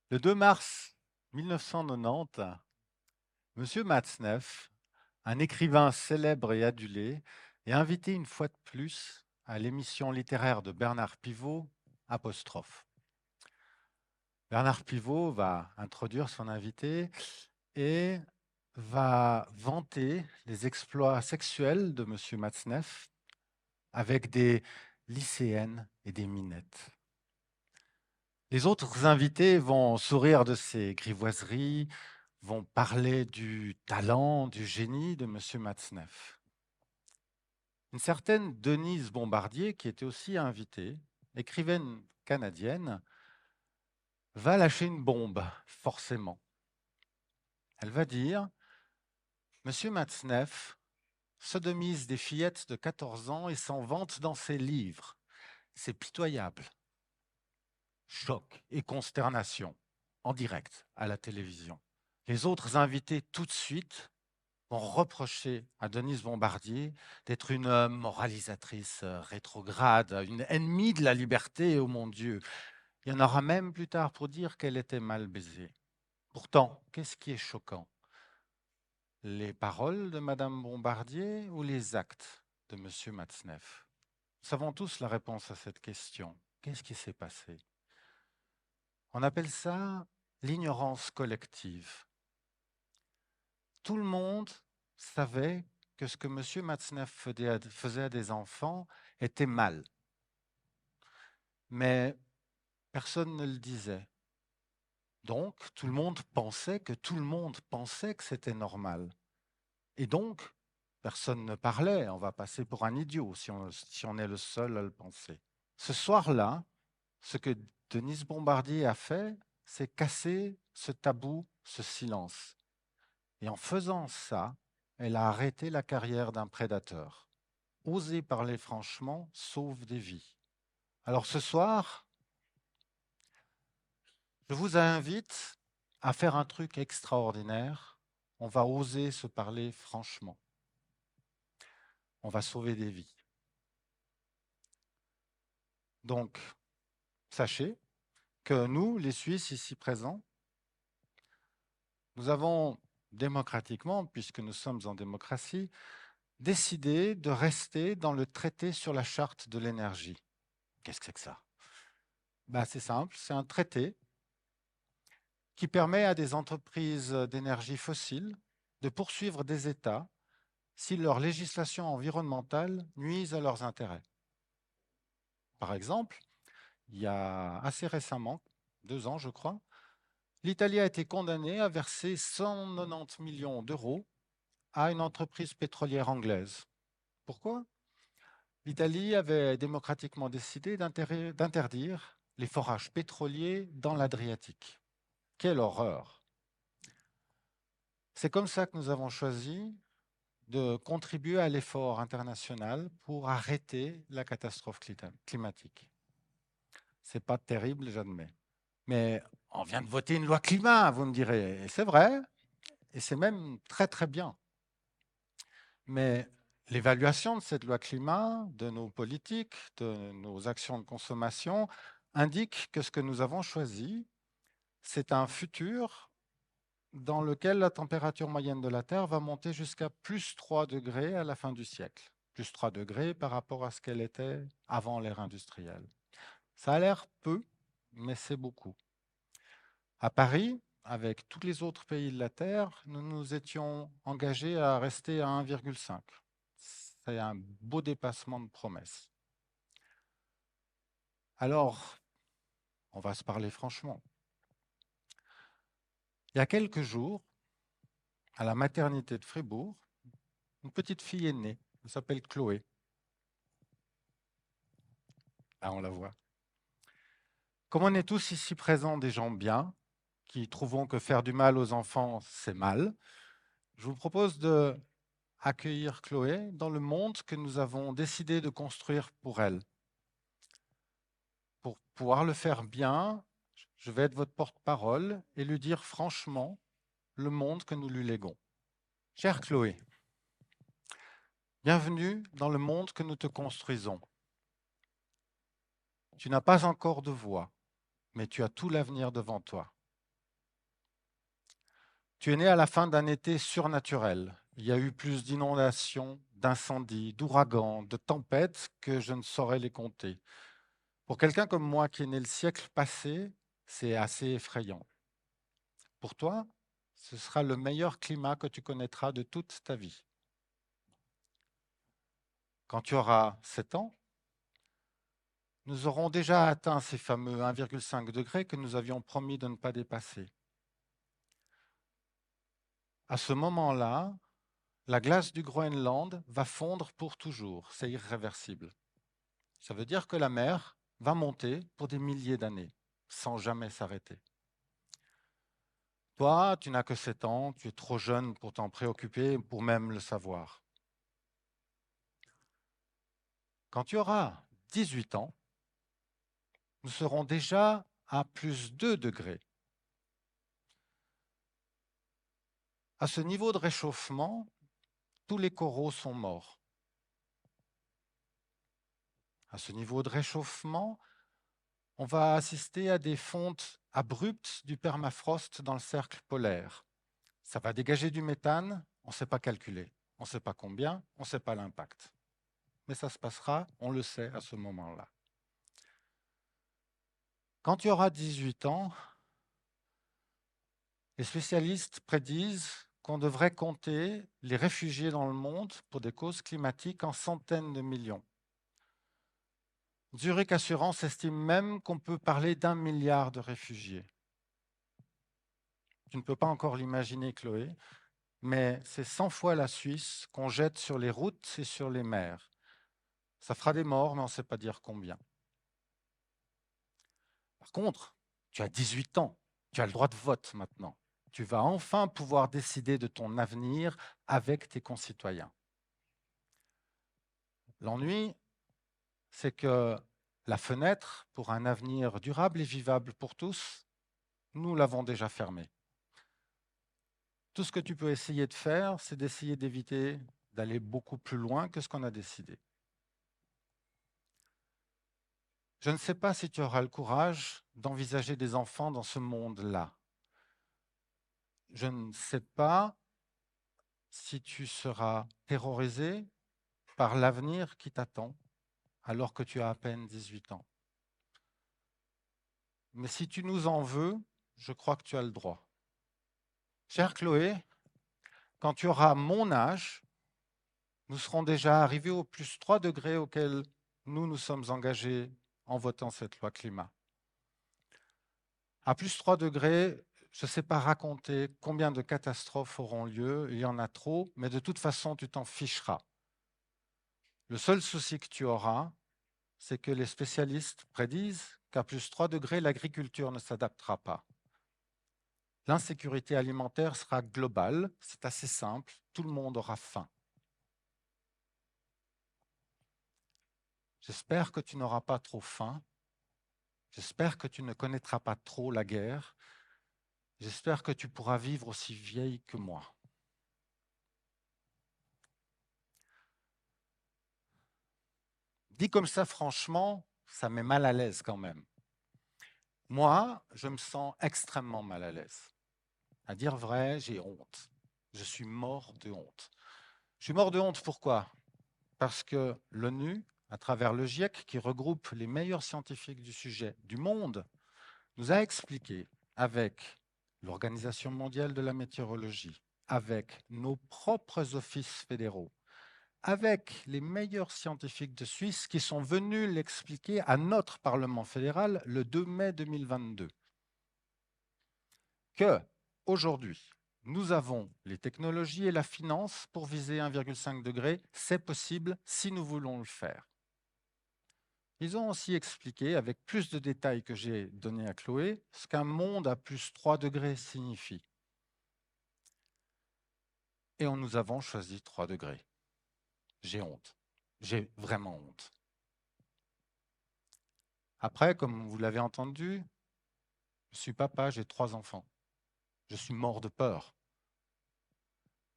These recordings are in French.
Le 2 mars 1990, Monsieur Matzneff, un écrivain célèbre et adulé, est invité une fois de plus à l'émission littéraire de Bernard Pivot, Apostrophe. Bernard Pivot va introduire son invité et va vanter les exploits sexuels de Monsieur Matzneff avec des lycéennes et des minettes. Les autres invités vont sourire de ces grivoiseries, vont parler du talent, du génie de Monsieur Matzneff. Une certaine Denise Bombardier, qui était aussi invitée, écrivaine canadienne, va lâcher une bombe, forcément. Elle va dire: Monsieur Matzneff sodomise des fillettes de 14 ans et s'en vante dans ses livres. C'est pitoyable. Choc et consternation, en direct, à la télévision. Les autres invités, tout de suite, vont reprocher à Denise Bombardier d'être une moralisatrice rétrograde, une ennemie de la liberté, oh mon Dieu. Il y en aura même plus tard pour dire qu'elle était mal baisée. Pourtant, qu'est-ce qui est choquant? Les paroles de Madame Bombardier ou les actes de Monsieur Matzneff? Nous savons tous la réponse à cette question. Qu'est-ce qui s'est passé? On appelle ça l'ignorance collective. Tout le monde savait que ce que M. Matzneff faisait à des enfants était mal, mais personne ne le disait. Donc, tout le monde pensait que tout le monde pensait que c'était normal. Et donc, personne ne parlait. On va passer pour un idiot si on est le seul à le penser. Ce soir-là, ce que Denise Bombardier a fait, c'est casser ce tabou, ce silence. Et en faisant ça, elle a arrêté la carrière d'un prédateur. Oser parler franchement sauve des vies. Alors ce soir, je vous invite à faire un truc extraordinaire. On va oser se parler franchement. On va sauver des vies. Donc, sachez que nous, les Suisses ici présents, nous avons démocratiquement, puisque nous sommes en démocratie, décidé de rester dans le traité sur la charte de l'énergie. Qu'est-ce que c'est que ça? C'est simple, c'est un traité qui permet à des entreprises d'énergie fossile de poursuivre des États si leur législation environnementale nuise à leurs intérêts. Par exemple, il y a assez récemment, 2 ans je crois, l'Italie a été condamnée à verser 190 millions d'euros à une entreprise pétrolière anglaise. Pourquoi? L'Italie avait démocratiquement décidé d'interdire les forages pétroliers dans l'Adriatique. Quelle horreur! C'est comme ça que nous avons choisi de contribuer à l'effort international pour arrêter la catastrophe climatique. C'est pas terrible, j'admets. Mais on vient de voter une loi climat, vous me direz. Et c'est vrai, et c'est même très très bien. Mais l'évaluation de cette loi climat, de nos politiques, de nos actions de consommation, indique que ce que nous avons choisi, c'est un futur dans lequel la température moyenne de la Terre va monter jusqu'à plus 3 degrés à la fin du siècle. Plus 3 degrés par rapport à ce qu'elle était avant l'ère industrielle. Ça a l'air peu, mais c'est beaucoup. À Paris, avec tous les autres pays de la Terre, nous nous étions engagés à rester à 1,5. C'est un beau dépassement de promesses. Alors, on va se parler franchement. Il y a quelques jours, à la maternité de Fribourg, une petite fille est née. Elle s'appelle Chloé. Ah, on la voit. Comme on est tous ici présents des gens bien, qui trouvons que faire du mal aux enfants, c'est mal, je vous propose de accueillir Chloé dans le monde que nous avons décidé de construire pour elle. Pour pouvoir le faire bien, je vais être votre porte-parole et lui dire franchement le monde que nous lui léguons. Chère Chloé, bienvenue dans le monde que nous te construisons. Tu n'as pas encore de voix, mais tu as tout l'avenir devant toi. Tu es né à la fin d'un été surnaturel. Il y a eu plus d'inondations, d'incendies, d'ouragans, de tempêtes que je ne saurais les compter. Pour quelqu'un comme moi qui est né le siècle passé, c'est assez effrayant. Pour toi, ce sera le meilleur climat que tu connaîtras de toute ta vie. Quand tu auras 7 ans, nous aurons déjà atteint ces fameux 1,5 degrés que nous avions promis de ne pas dépasser. À ce moment-là, la glace du Groenland va fondre pour toujours, c'est irréversible. Ça veut dire que la mer va monter pour des milliers d'années, sans jamais s'arrêter. Toi, tu n'as que 7 ans, tu es trop jeune pour t'en préoccuper, pour même le savoir. Quand tu auras 18 ans, nous serons déjà à plus 2 degrés. À ce niveau de réchauffement, tous les coraux sont morts. À ce niveau de réchauffement, on va assister à des fontes abruptes du permafrost dans le cercle polaire. Ça va dégager du méthane, on ne sait pas calculer, on ne sait pas combien, on ne sait pas l'impact. Mais ça se passera, on le sait à ce moment-là. Quand tu auras 18 ans, les spécialistes prédisent qu'on devrait compter les réfugiés dans le monde pour des causes climatiques en centaines de millions. Zurich Assurance estime même qu'on peut parler d'1 milliard de réfugiés. Tu ne peux pas encore l'imaginer, Chloé, mais c'est 100 fois la Suisse qu'on jette sur les routes et sur les mers. Ça fera des morts, mais on ne sait pas dire combien. Par contre, tu as 18 ans, tu as le droit de vote maintenant. Tu vas enfin pouvoir décider de ton avenir avec tes concitoyens. L'ennui, c'est que la fenêtre pour un avenir durable et vivable pour tous, nous l'avons déjà fermée. Tout ce que tu peux essayer de faire, c'est d'essayer d'éviter d'aller beaucoup plus loin que ce qu'on a décidé. Je ne sais pas si tu auras le courage d'envisager des enfants dans ce monde-là. Je ne sais pas si tu seras terrorisé par l'avenir qui t'attend alors que tu as à peine 18 ans. Mais si tu nous en veux, je crois que tu as le droit. Chère Chloé, quand tu auras mon âge, nous serons déjà arrivés au plus 3 degrés auquel nous nous sommes engagés en votant cette loi climat. À plus 3 degrés, je ne sais pas raconter combien de catastrophes auront lieu, il y en a trop, mais de toute façon, tu t'en ficheras. Le seul souci que tu auras, c'est que les spécialistes prédisent qu'à plus 3 degrés, l'agriculture ne s'adaptera pas. L'insécurité alimentaire sera globale, c'est assez simple, tout le monde aura faim. J'espère que tu n'auras pas trop faim, j'espère que tu ne connaîtras pas trop la guerre, j'espère que tu pourras vivre aussi vieille que moi. Dit comme ça, franchement, ça met mal à l'aise quand même. Moi, je me sens extrêmement mal à l'aise. À dire vrai, j'ai honte. Je suis mort de honte. Je suis mort de honte pourquoi? Parce que l'ONU, à travers le GIEC, qui regroupe les meilleurs scientifiques du sujet du monde, nous a expliqué avec l'Organisation mondiale de la météorologie, avec nos propres offices fédéraux, avec les meilleurs scientifiques de Suisse qui sont venus l'expliquer à notre Parlement fédéral le 2 mai 2022, que aujourd'hui, nous avons les technologies et la finance pour viser 1,5 degré. C'est possible si nous voulons le faire. Ils ont aussi expliqué, avec plus de détails que j'ai donné à Chloé, ce qu'un monde à plus 3 degrés signifie. Et nous avons choisi 3 degrés. J'ai honte. J'ai vraiment honte. Après, comme vous l'avez entendu, je suis papa, j'ai 3 enfants. Je suis mort de peur.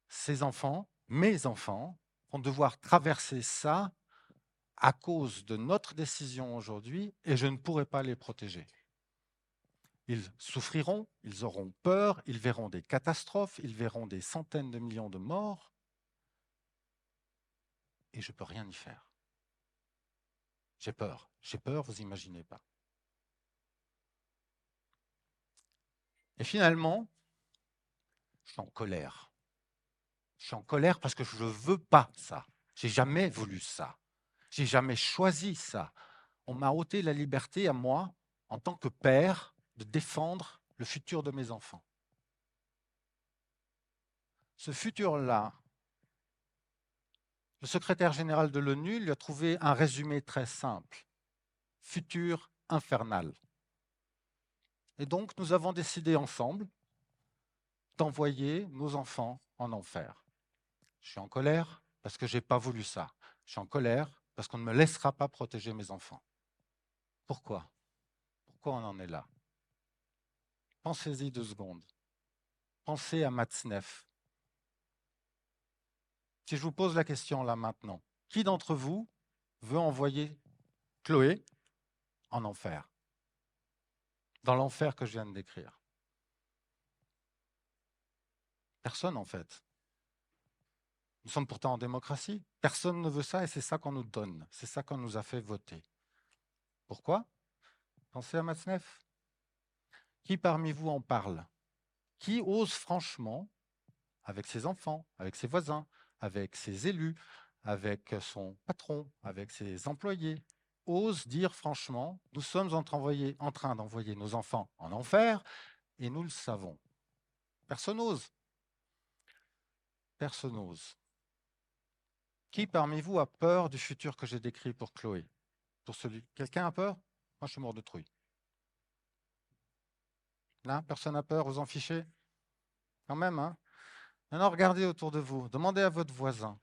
Ces enfants, mes enfants, vont devoir traverser ça à cause de notre décision aujourd'hui et je ne pourrai pas les protéger. Ils souffriront, ils auront peur, ils verront des catastrophes, ils verront des centaines de millions de morts, et je ne peux rien y faire. J'ai peur, vous imaginez pas. Et finalement, je suis en colère. Je suis en colère parce que je ne veux pas ça. J'ai jamais voulu ça. J'ai jamais choisi ça. On m'a ôté la liberté à moi, en tant que père, de défendre le futur de mes enfants. Ce futur-là, le secrétaire général de l'ONU lui a trouvé un résumé très simple. Futur infernal. Et donc, nous avons décidé ensemble d'envoyer nos enfants en enfer. Je suis en colère parce que je n'ai pas voulu ça. Je suis en colère parce qu'on ne me laissera pas protéger mes enfants. Pourquoi? Pourquoi on en est là? Pensez-y 2 secondes. Pensez à Matzneff. Si je vous pose la question là maintenant, qui d'entre vous veut envoyer Chloé en enfer? Dans l'enfer que je viens de décrire? Personne en fait. Nous sommes pourtant en démocratie. Personne ne veut ça et c'est ça qu'on nous donne. C'est ça qu'on nous a fait voter. Pourquoi? Pensez à Matzneff. Qui parmi vous en parle? Qui ose franchement, avec ses enfants, avec ses voisins, avec ses élus, avec son patron, avec ses employés, ose dire franchement, nous sommes en train d'envoyer nos enfants en enfer et nous le savons. Personne n'ose. Personne n'ose. Qui parmi vous a peur du futur que j'ai décrit pour Chloé? Quelqu'un a peur? Moi, je suis mort de trouille. Là, personne n'a peur, vous en fichez? Quand même, hein? Maintenant, regardez autour de vous. Demandez à votre voisin.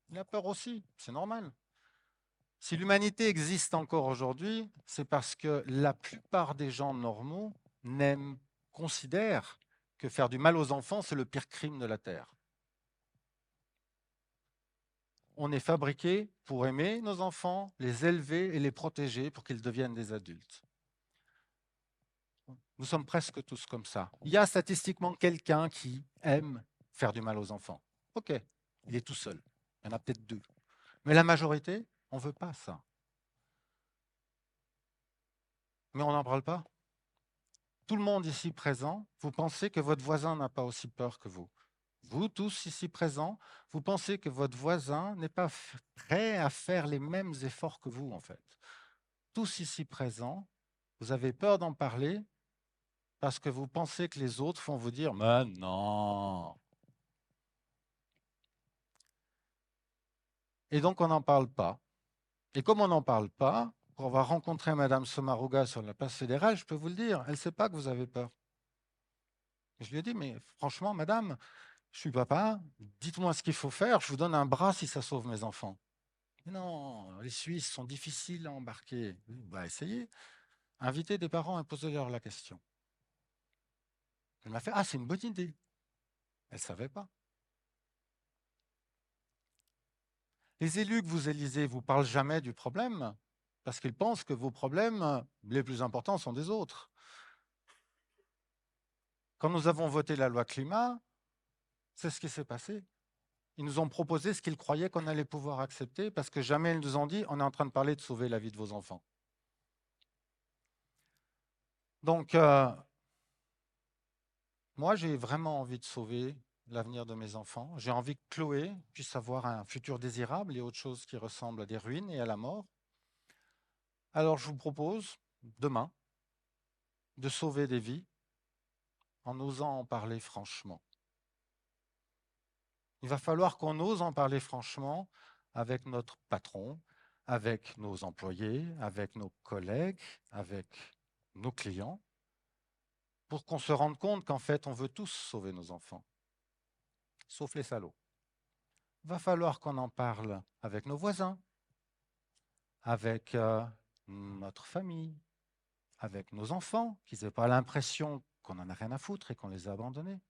Il a peur aussi, c'est normal. Si l'humanité existe encore aujourd'hui, c'est parce que la plupart des gens normaux considèrent que faire du mal aux enfants, c'est le pire crime de la Terre. On est fabriqué pour aimer nos enfants, les élever et les protéger pour qu'ils deviennent des adultes. Nous sommes presque tous comme ça. Il y a statistiquement quelqu'un qui aime faire du mal aux enfants. Ok, il est tout seul. Il y en a peut-être 2. Mais la majorité, on ne veut pas ça. Mais on n'en parle pas. Tout le monde ici présent, vous pensez que votre voisin n'a pas aussi peur que vous. Vous tous ici présents, vous pensez que votre voisin n'est pas prêt à faire les mêmes efforts que vous, en fait. Tous ici présents, vous avez peur d'en parler parce que vous pensez que les autres vont vous dire « Mais non !» Et donc, on n'en parle pas. Et comme on n'en parle pas, pour avoir rencontré Madame Sommaruga sur la place fédérale, je peux vous le dire, elle ne sait pas que vous avez peur. Je lui ai dit, mais franchement, madame, je suis papa, dites-moi ce qu'il faut faire, je vous donne un bras si ça sauve mes enfants. Mais non, les Suisses sont difficiles à embarquer. Bah, essayez. Invitez des parents et posez-leur la question. Elle m'a fait, ah, c'est une bonne idée. Elle ne savait pas. Les élus que vous élisez ne vous parlent jamais du problème parce qu'ils pensent que vos problèmes les plus importants sont des autres. Quand nous avons voté la loi climat, c'est ce qui s'est passé. Ils nous ont proposé ce qu'ils croyaient qu'on allait pouvoir accepter parce que jamais ils nous ont dit on est en train de parler de sauver la vie de vos enfants. Donc, moi, j'ai vraiment envie de sauver l'avenir de mes enfants. J'ai envie que Chloé puisse avoir un futur désirable et autre chose qui ressemble à des ruines et à la mort. Alors, je vous propose, demain, de sauver des vies en osant en parler franchement. Il va falloir qu'on ose en parler franchement avec notre patron, avec nos employés, avec nos collègues, avec nos clients, pour qu'on se rende compte qu'en fait, on veut tous sauver nos enfants, sauf les salauds. Il va falloir qu'on en parle avec nos voisins, avec notre famille, avec nos enfants, qu'ils n'aient pas l'impression qu'on n'en a rien à foutre et qu'on les a abandonnés.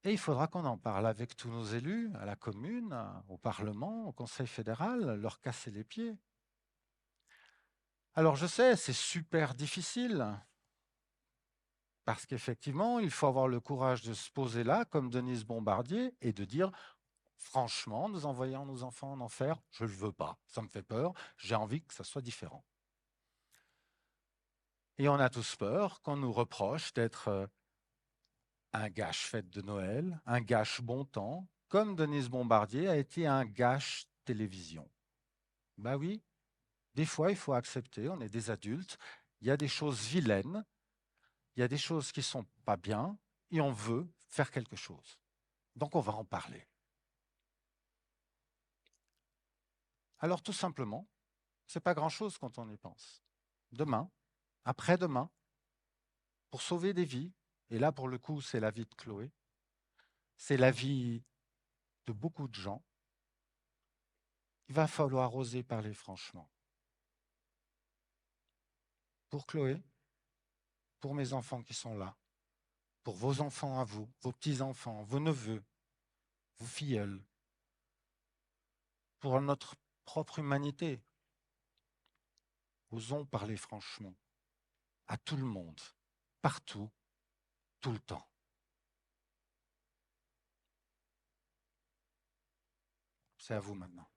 Et il faudra qu'on en parle avec tous nos élus, à la commune, au Parlement, au Conseil fédéral, leur casser les pieds. Alors je sais, c'est super difficile, parce qu'effectivement, il faut avoir le courage de se poser là, comme Denise Bombardier, et de dire, franchement, nous envoyons nos enfants en enfer, je ne le veux pas, ça me fait peur, j'ai envie que ça soit différent. Et on a tous peur qu'on nous reproche d'être un gâche fête de Noël, un gâche bon temps, comme Denise Bombardier a été un gâche télévision. Ben oui, des fois, il faut accepter, on est des adultes, il y a des choses vilaines, il y a des choses qui sont pas bien, et on veut faire quelque chose. Donc on va en parler. Alors tout simplement, c'est pas grand-chose quand on y pense. Demain, après-demain, pour sauver des vies, et là pour le coup c'est la vie de Chloé, c'est la vie de beaucoup de gens, il va falloir oser parler franchement. Pour Chloé, pour mes enfants qui sont là, pour vos enfants à vous, vos petits-enfants, vos neveux, vos filleuls, pour notre propre humanité, osons parler franchement à tout le monde, partout, tout le temps. C'est à vous maintenant.